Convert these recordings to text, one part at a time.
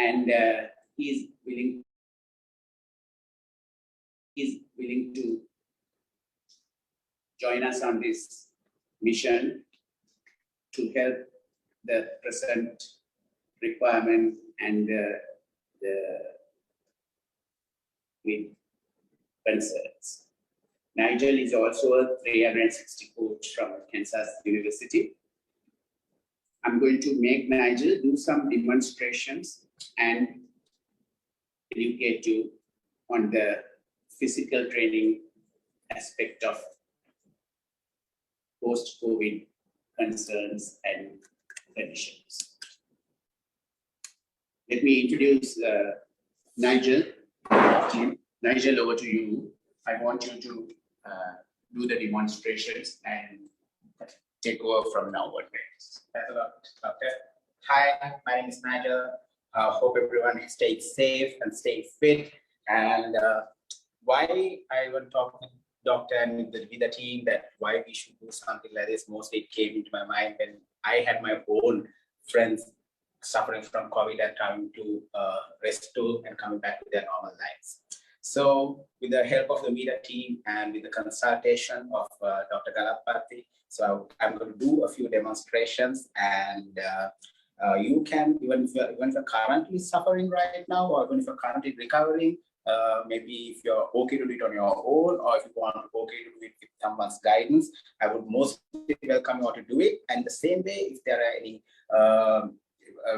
and he is willing to join us on this mission to help the present requirement and with concerns. Nigel is also a 360 coach from Kansas University. I'm going to make Nigel do some demonstrations and educate you on the physical training aspect of post-COVID concerns and conditions. Let me introduce Nigel. Nigel, over to you. I want you to do the demonstrations and take over from now onwards. Thanks a lot, Doctor. Hi, my name is Nigel. Hope everyone stays safe and stay fit. And why I want to talk with Doctor and with the team that why we should do something like this. Mostly it came into my mind when I had my own friends suffering from COVID and trying to restore and coming back to their normal lives. So with the help of the media team and with the consultation of Dr. Galapathy, so I'm going to do a few demonstrations, and you can, even if you're currently suffering right now, or even if you're currently recovering, maybe if you're okay to do it on your own, or if you want to okay to do it with someone's guidance, I would most welcome you all to do it. And the same way, if there are any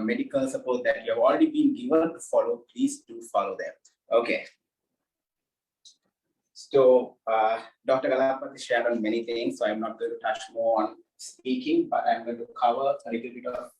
medical support that you have already been given to follow, please do follow them. Okay. So Dr. Galapathy shared on many things, so I'm not going to touch more on speaking, but I'm going to cover a little bit of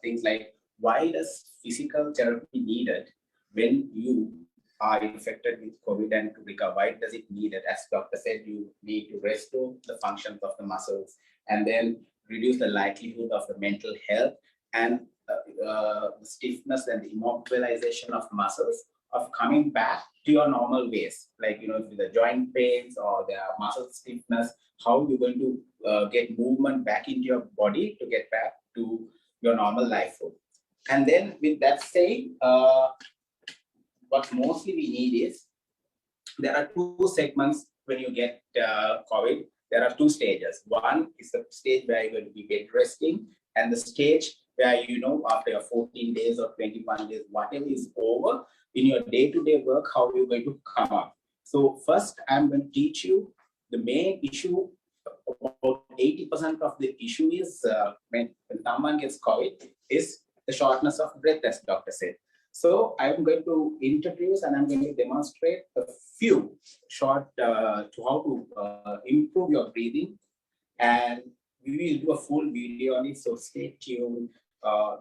things like why does physical therapy needed when you are infected with COVID and to recover? Why does it needed? As Doctor said, you need to restore the functions of the muscles and then reduce the likelihood of the mental health and the stiffness and the immobilization of muscles of coming back to your normal ways, like, you know, with the joint pains or the muscle stiffness, how you're going to get movement back into your body to get back to your normal life. And then with that saying, what mostly we need is, there are two segments when you get COVID. There are two stages. One is the stage where you're going to be bed resting, and the stage where, you know, after your 14 days or 21 days, whatever is over, in your day-to-day work, how you're going to come up. So first, I'm going to teach you the main issue. About 80% of the issue is when someone gets COVID is the shortness of breath, as Doctor said. So I'm going to introduce and I'm going to demonstrate a few short to how to improve your breathing, and we will do a full video on it. So stay tuned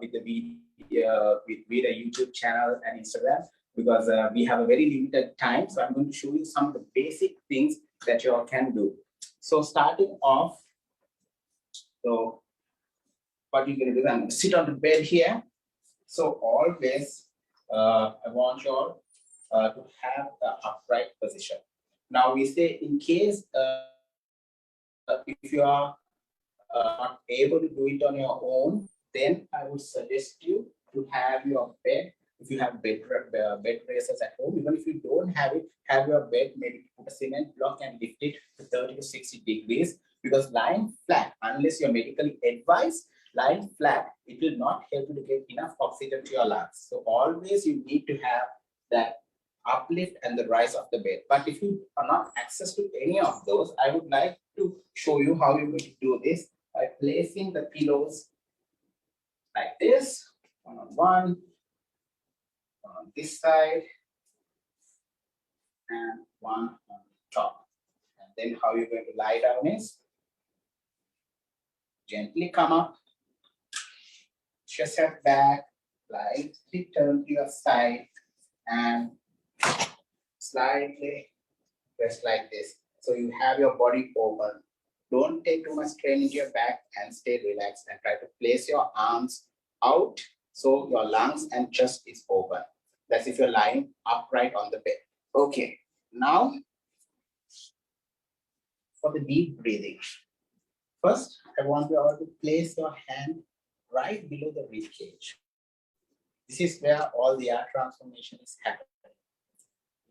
with the video, with the YouTube channel and Instagram, because we have a very limited time. So I'm going to show you some of the basic things that you all can do. So starting off, so what you're going to do, I'm going to sit on the bed here. So always, I want you all to have the upright position. Now we say, in case if you are not able to do it on your own, then I would suggest you to have your bed. If you have bed braces at home, even if you don't have it, have your bed, maybe put a cement block and lift it to 30 to 60 degrees, because lying flat, unless you're medically advised, lying flat, it will not help you to get enough oxygen to your lungs. So always you need to have that uplift and the rise of the bed. But if you are not access to any of those, I would like to show you how you're going to do this by placing the pillows like this, one on one on this side, and one on top. And then how you're going to lie down is gently come up, just head back, slightly turn to your side, and slightly rest like this. So you have your body open. Don't take too much strain into your back and stay relaxed, and try to place your arms out so your lungs and chest is open. That's if you're lying upright on the bed. Okay, now for the deep breathing. First, I want you all to place your hand right below the rib cage. This is where all the air transformation is happening.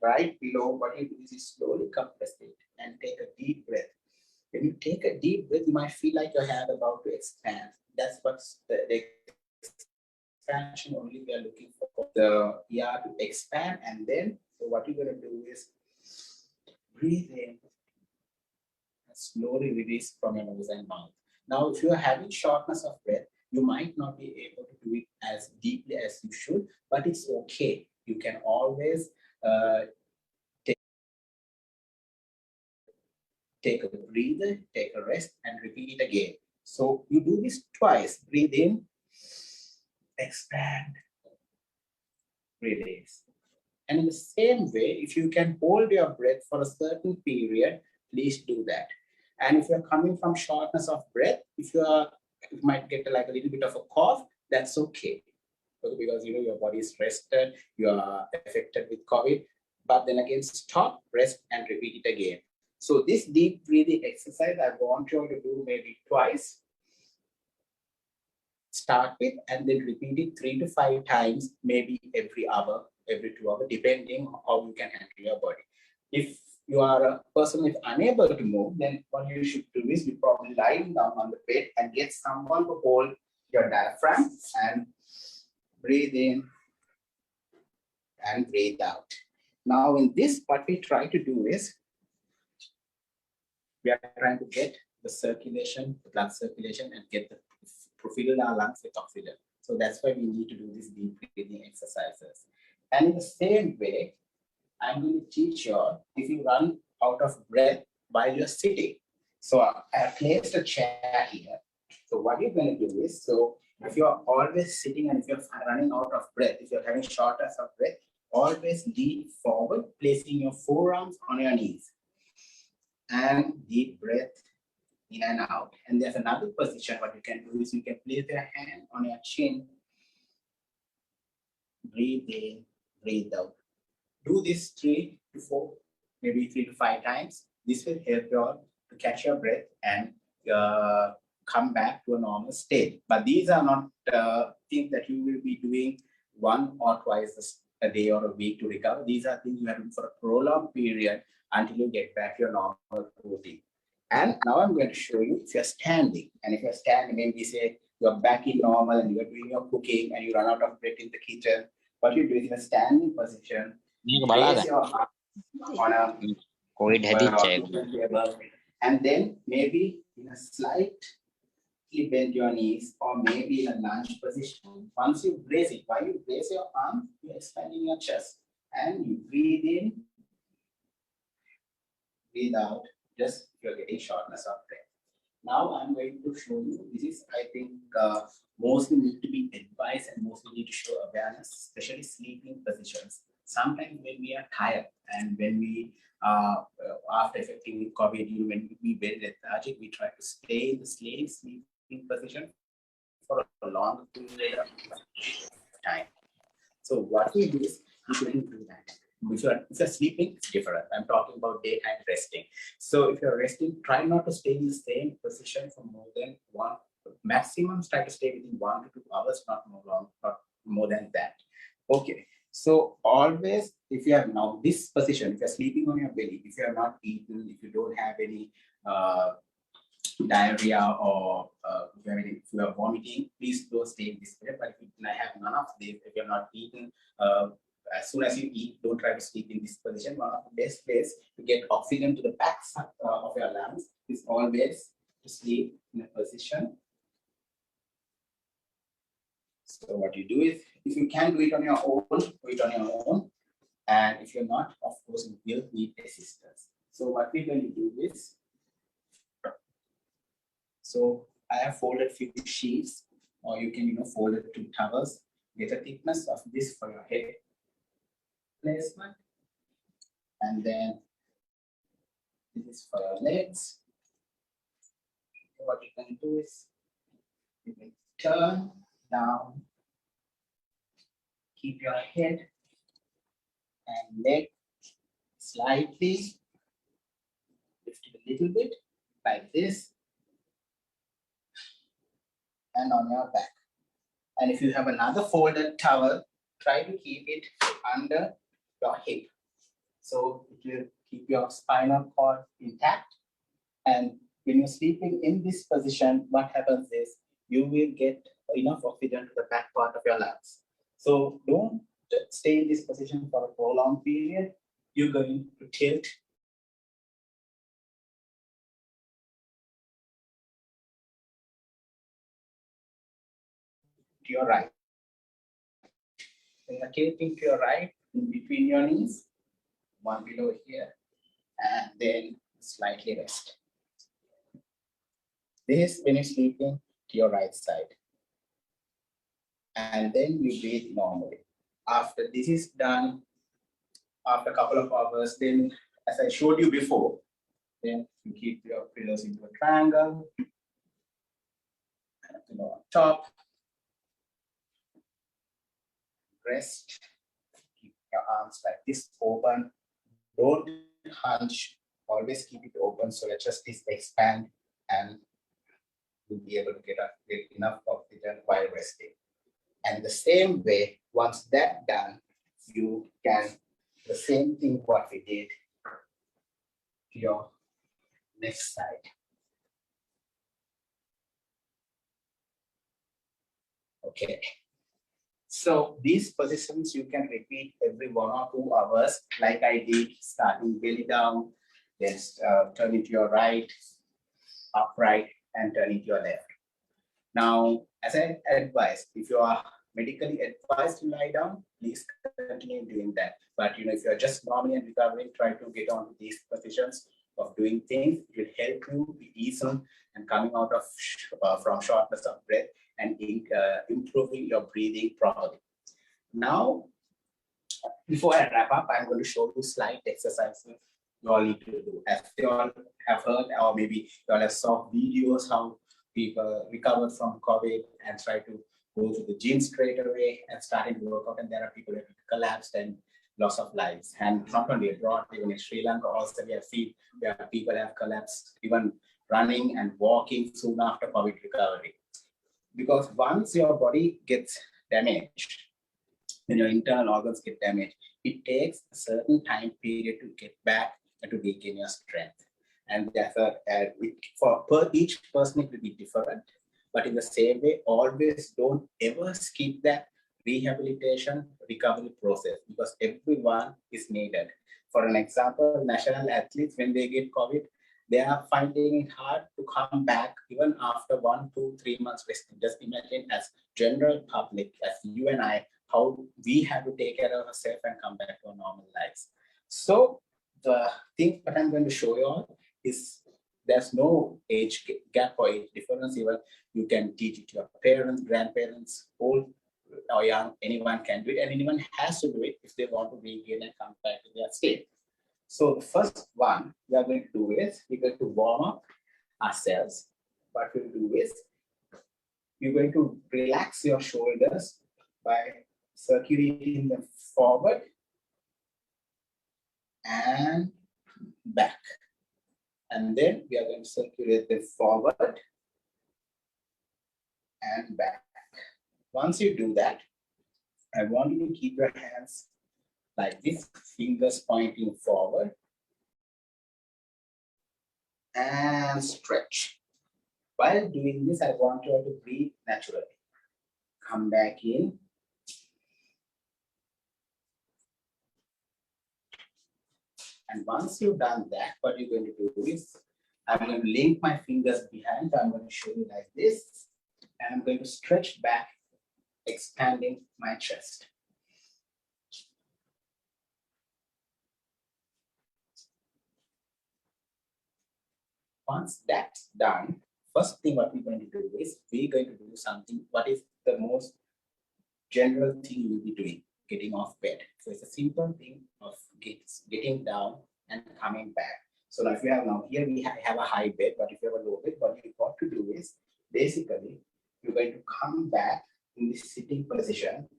Right below, what you do is you slowly compress it and take a deep breath. When you take a deep breath, you might feel like your hand about to expand. That's what's the expansion only we are looking for. The ear to expand, and then so what you're going to do is breathe in and slowly release from your nose and mouth. Now, if you are having shortness of breath, you might not be able to do it as deeply as you should, but it's okay. You can always take a breather, take a rest, and repeat it again. So you do this twice. Breathe in, expand, release. And in the same way, if you can hold your breath for a certain period, please do that. And if you're coming from shortness of breath, if you might get like a little bit of a cough, that's okay. Because you know your body is rested, you are affected with COVID. But then again, stop, rest, and repeat it again. So this deep breathing exercise, I want you to do maybe twice. Start with and then repeat it 3 to 5 times, maybe every hour, every 2 hours, depending on how you can handle your body. If you are a person who is unable to move, then what you should do is you probably lie down on the bed and get someone to hold your diaphragm and breathe in and breathe out. Now in this, what we try to do is we are trying to get the circulation, the blood circulation, and get the fill our lungs with oxygen. So that's why we need to do these deep breathing exercises. And in the same way, I'm going to teach you if you run out of breath while you're sitting. So I have placed a chair here. So what you're going to do is, so if you're always sitting and if you're running out of breath, if you're having shortness of breath, always lean forward, placing your forearms on your knees. And deep breath in and out. And there's another position. What you can do is you can place your hand on your chin. Breathe in, breathe out. Do this 3 to 4, maybe 3 to 5 times. This will help you all to catch your breath and come back to a normal state. But these are not things that you will be doing 1 or twice a day or a week to recover. These are things you have to do for a prolonged period until you get back to your normal routine. And now I'm going to show you if you're standing. And if you're standing, maybe say you're back in normal and you're doing your cooking and you run out of breath in the kitchen. What you do is in a standing position, place your arm on a table, and then maybe in a slightly bend your knees or maybe in a lunge position. Once you brace it, while you brace your arm, you're expanding your chest and you breathe in, breathe out, just you're getting shortness of breath. Now I'm going to show you, this is I think mostly need to be advised and mostly need to show awareness, especially sleeping positions. Sometimes when we are tired and when we after affecting with COVID, when we very lethargic, we try to stay in the same sleeping position for a long period of time. So what we do is we shouldn't do that. If you're sleeping, it's different. I'm talking about daytime resting. So if you're resting, try not to stay in the same position for more than maximum try to stay within 1 to 2 hours, not more than that. Okay. So always, if you have now this position, if you're sleeping on your belly, if you have not eaten, if you don't have any diarrhea or if you are vomiting, please don't stay in this way. But if you have none of this, if you're not eaten, as soon as you eat, don't try to sleep in this position. One of the best ways to get oxygen to the backs of your lungs is always to sleep in a position. So what you do is, if you can do it on your own, do it on your own. And if you're not, of course, you will need assistance. So what we're going to do is, so I have folded few sheets, or you can fold it 2 towels. Get a thickness of this for your head placement, and then this is for your legs. So what you can do is you can turn down, keep your head and leg slightly lifted a little bit like this, and on your back. And if you have another folded towel, try to keep it under your hip. So it will keep your spinal cord intact. And when you're sleeping in this position, what happens is you will get enough oxygen to the back part of your lungs. So don't stay in this position for a prolonged period. You're going to tilt to your right. When you're tilting to your right, in between your knees, one below here, and then slightly rest. This when you're sleeping to your right side. And then you breathe normally. After this is done, after a couple of hours, then as I showed you before, then you keep your pillows into a triangle, and pillow on top, rest, keep your arms like this open, don't hunch, always keep it open so that just this expand and you'll be able to get enough oxygen while resting. And the same way, once that done, you can, the same thing what we did to your next side. Okay. So these positions you can repeat every 1 or 2 hours, like I did, starting belly down, then turn to your right, upright, and turn to your left. Now, as I advise, if you are medically advised to lie down, please continue doing that. But if you're just normally and recovering, try to get onto these positions of doing things. It will help you be easy and coming out of from shortness of breath and improving your breathing properly. Now, before I wrap up, I'm going to show you slight exercises you all need to do. As you all have heard, or maybe you all have saw videos how people recovered from COVID and try to go to the gym straight away and starting to work out, and there are people that collapsed and loss of lives. And not only abroad, even in Sri Lanka also we have seen where people have collapsed, even running and walking soon after COVID recovery. Because once your body gets damaged, when your internal organs get damaged, it takes a certain time period to get back and to regain your strength. And therefore, for each person, it will be different. But in the same way, always don't ever skip that rehabilitation recovery process, because everyone is needed. For an example, national athletes, when they get COVID, they are finding it hard to come back even after 1, 2, 3 months resting. Just imagine as general public, as you and I, how we have to take care of ourselves and come back to our normal lives. So the thing that I'm going to show you all is there's no age gap or age difference. Even you can teach it to your parents, grandparents, old or young, anyone can do it, and anyone has to do it if they want to regain and come back to their state. So the first one we are going to do is we're going to warm up ourselves. What we'll do is you're going to relax your shoulders by circulating them forward and back. And then we are going to circulate them forward and back. Once you do that, I want you to keep your hands like this, fingers pointing forward, and stretch. While doing this, I want you to breathe naturally. Come back in. And once you've done that, what you're going to do is, I'm going to link my fingers behind. I'm going to show you like this. And I'm going to stretch back, expanding my chest. Once that's done, first thing what we're going to do is we're going to do something. What is the most general thing you'll be doing? Getting off bed. So it's a simple thing of getting down and coming back. So now if you have now here we have a high bed, but if you have a low bed, what you've got to do is basically you're going to come back in this sitting position.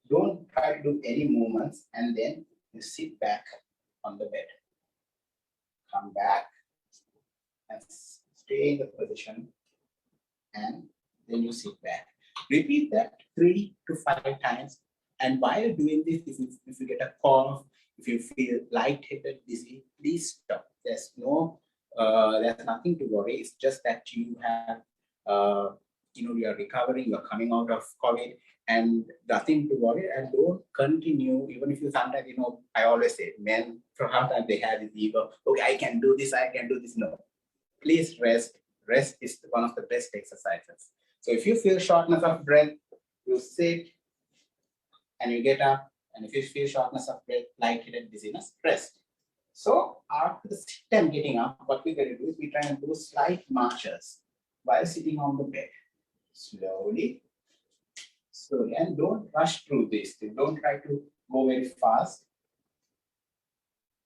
Don't try to do any movements, and then you sit back on the bed. Come back and stay in the position, and then you sit back. Repeat that 3 to 5 times And while doing this, if you get a cough, if you feel lightheaded, dizzy, please stop. There's nothing to worry. It's just that you have, you are recovering, you're coming out of COVID, and nothing to worry. And don't continue, even if you sometimes, I always say, men, sometimes they have this ego, okay, I can do this. No, please rest. Rest is one of the best exercises. So if you feel shortness of breath, you sit and you get up. And if you feel shortness of breath, lightheaded, dizziness, rest. So after the sit and getting up, what we're going to do is we try and do slight marches while sitting on the bed. Slowly, and don't rush through this. Don't try to go very fast.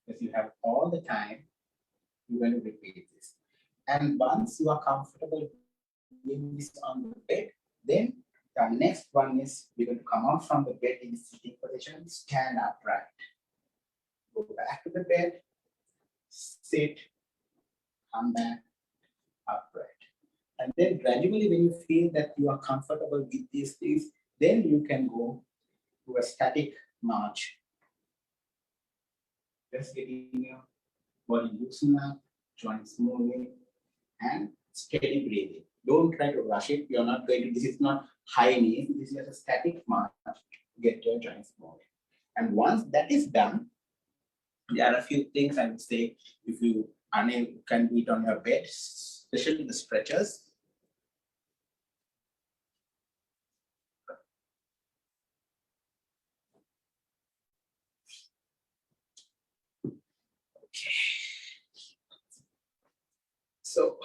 Because you have all the time, you're going to repeat this. And once you are comfortable doing this on the bed, then the next one is we're going to come out from the bed in the sitting position, stand upright. Go back to the bed, sit, come back, upright. And then gradually when you feel that you are comfortable with these things, then you can go to a static march. Just getting your body loosen up, joints moving, and steady breathing. Don't try to rush it. You're not going to, this is not high knees, this is a static march to get your joints moving. And once that is done, there are a few things I would say if you can do it on your bed, especially the stretchers. Okay. So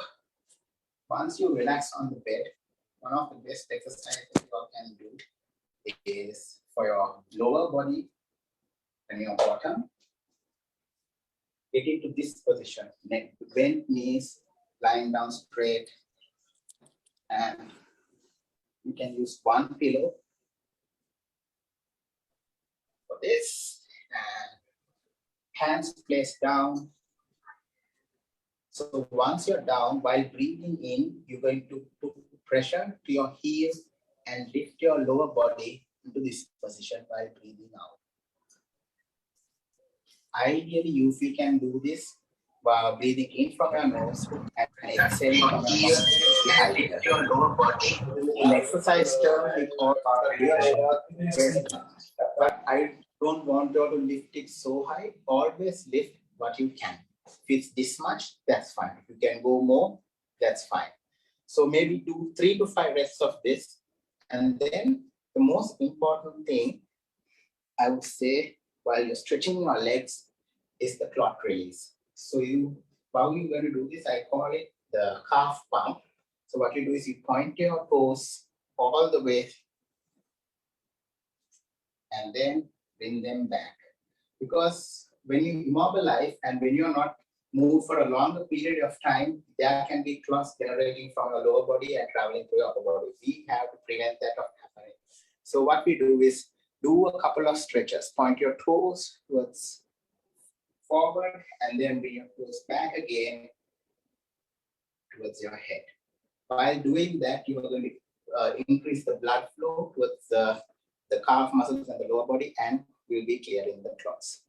once you relax on the bed, one of the best exercises you can do is for your lower body and your bottom. Get into this position, neck bent knees, lying down straight, and you can use one pillow for this, and hands placed down. So once you're down, while breathing in, you're going to put pressure to your heels and lift your lower body into this position while breathing out. Ideally, if you can do this while breathing in from your nose and exhaling from your mouth. In exercise term, we call it, but I don't want you to lift it so high. Always lift what you can. If it's this much, that's fine. If you can go more, that's fine. So maybe do 3 to 5 reps of this. And then the most important thing, I would say, while you're stretching your legs, is the clot release. So how you're going to do this, I call it the calf pump. So what you do is you point your toes all the way and then bring them back. Because when you immobilize and when you're not moved for a longer period of time, there can be clots generating from your lower body and traveling to your upper body. We have to prevent that from happening. So what we do is do a couple of stretches. Point your toes towards forward and then bring your toes back again towards your head. While doing that, you are going to increase the blood flow towards the calf muscles and the lower body, and we'll be clearing the clots.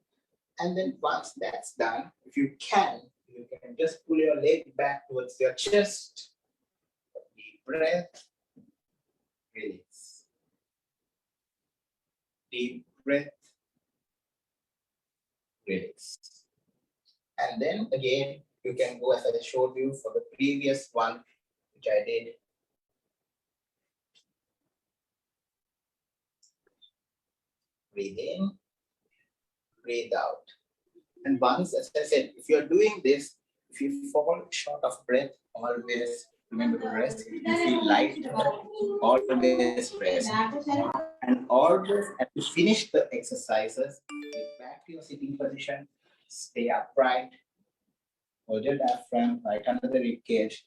And then once that's done, if you can just pull your leg back towards your chest. Deep breath, release. Deep breath, release. And then again, you can go as I showed you for the previous one, which I did. Breathe in, breathe out. And once, as I said, if you're doing this, if you fall short of breath, always remember to rest. If you feel light, always rest. And always, as you finish the exercises, get back to your sitting position, stay upright, hold your diaphragm right under the rib cage.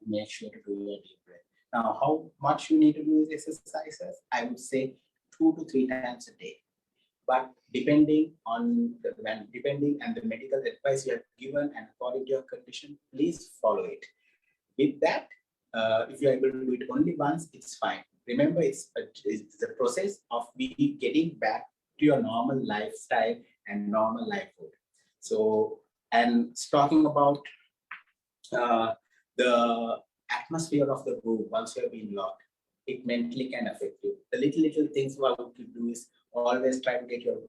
Make sure to do your deep breath. Now, how much you need to do these exercises? I would say 2 to 3 times a day. But depending on the medical advice you have given and according to your condition, please follow it. With that, if you are able to do it only once, it's fine. remember, it's a process of getting back to your normal lifestyle and normal livelihood. So, and talking about the atmosphere of the room once you have been locked, it mentally can affect you. The little things what you could do is always try to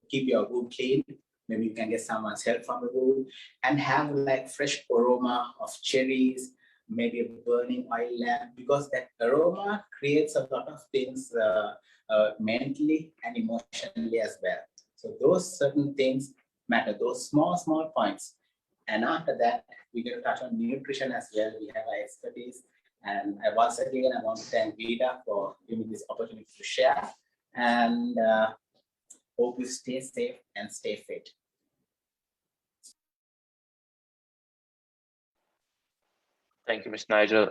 keep your room clean. Maybe you can get someone's help from the room and have like fresh aroma of cherries, maybe a burning oil lamp, because that aroma creates a lot of things mentally and emotionally as well. So those certain things matter, those small points. And after that, we're going to touch on nutrition as well. We have our expertise. And once again, I want to thank Vida for giving me this opportunity to share. And hope you stay safe and stay fit. Thank you, Mr. Nigel.